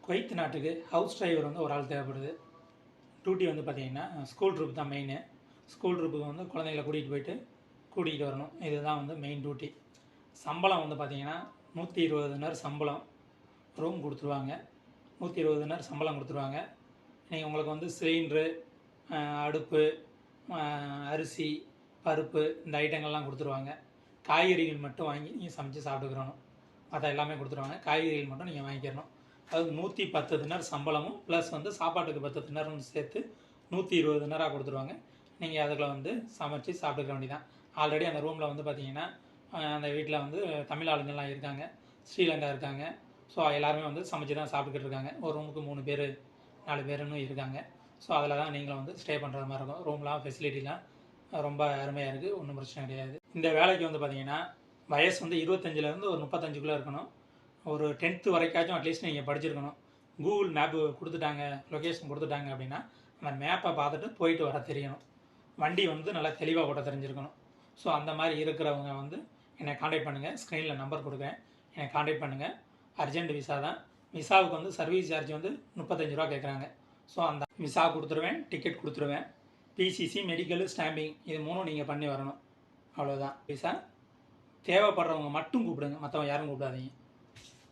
Kuwait நாட்டுக்கு house driver வந்து ஒரு ஆள் தேவைப்படுது. டியூட்டி வந்து பார்த்திங்கன்னா ஸ்கூல் ட்ரிப் தான் மெயினு. ஸ்கூல் ட்ரிப்புக்கு வந்து குழந்தைங்கள கூட்டிகிட்டு வரணும். இதுதான் வந்து மெயின் டியூட்டி. சம்பளம் வந்து பார்த்திங்கன்னா 120 தினார் சம்பளம். ரூம் கொடுத்துருவாங்க. 120 தினார் சம்பளம் கொடுத்துருவாங்க. நீங்கள் உங்களுக்கு வந்து சிலிண்ட்ரு, அடுப்பு, அரிசி, பருப்பு இந்த ஐட்டங்கள்லாம் கொடுத்துருவாங்க. காய்கறிகள் மட்டும் வாங்கி நீங்கள் சமைச்சு சாப்பிட்டுக்கிறணும். மற்ற எல்லாமே கொடுத்துருவாங்க. காய்கறிகள் மட்டும் நீங்கள் வாங்கிக்கிறணும். அது 110 தினார் சம்பளமும் ப்ளஸ் வந்து சாப்பாட்டுக்கு 10 தினாரும் சேர்த்து 120 தினாராக கொடுத்துருவாங்க. நீங்கள் அதில் வந்து சமைச்சு சாப்பிட்டுக்க வேண்டியதான். ஆல்ரெடி அந்த ரூமில் வந்து பார்த்திங்கன்னா அந்த வீட்டில் வந்து தமிழ் ஆளுங்கள்லாம் இருக்காங்க, ஸ்ரீலங்கா இருக்காங்க. ஸோ எல்லாருமே வந்து சமைச்சு தான் சாப்பிட்டுக்கிட்டு இருக்காங்க. ஒரு ரூமுக்கு 3 பேர் 4 பேருன்னு இருக்காங்க. ஸோ அதில் தான் நீங்களும் வந்து ஸ்டே பண்ணுற மாதிரி இருக்கும். ரூம்லாம் ஃபெசிலிட்டிலாம் ரொம்ப அருமையாக இருக்குது. ஒன்றும் பிரச்சனை கிடையாது. இந்த வேலைக்கு வந்து பார்த்திங்கன்னா வயசு வந்து 25லேருந்து ஒரு 35க்குள்ளே இருக்கணும். ஒரு 10th வரைக்காச்சும் அட்லீஸ்ட் நீங்கள் படிச்சிருக்கணும். கூகுள் மேப்பு கொடுத்துட்டாங்க, லொக்கேஷன் கொடுத்துட்டாங்க அப்படின்னா அந்த மேப்பை பார்த்துட்டு போயிட்டு வர தெரியணும். வண்டி வந்து நல்லா தெளிவாக ஓட்ட தெரிஞ்சிருக்கணும். ஸோ அந்த மாதிரி இருக்கிறவங்க வந்து என்னை காண்டாக்ட் பண்ணுங்கள். ஸ்க்ரீனில் நம்பர் கொடுக்குறேன், என்னை காண்டாக்ட் பண்ணுங்கள். அர்ஜென்ட் விசா தான். விசாவுக்கு வந்து சர்வீஸ் சார்ஜ் வந்து 35 ரூபா கேட்குறாங்க. ஸோ அந்த விசா கொடுத்துருவேன், டிக்கெட் கொடுத்துருவேன். பிசிசி, மெடிக்கலு, ஸ்டாம்பிங் இது 3 நீங்கள் பண்ணி வரணும். அவ்வளோதான். விசா தேவைப்படுறவங்க மட்டும் கூப்பிடுங்க, மற்றவங்க யாரும் கூப்பிடாதீங்க.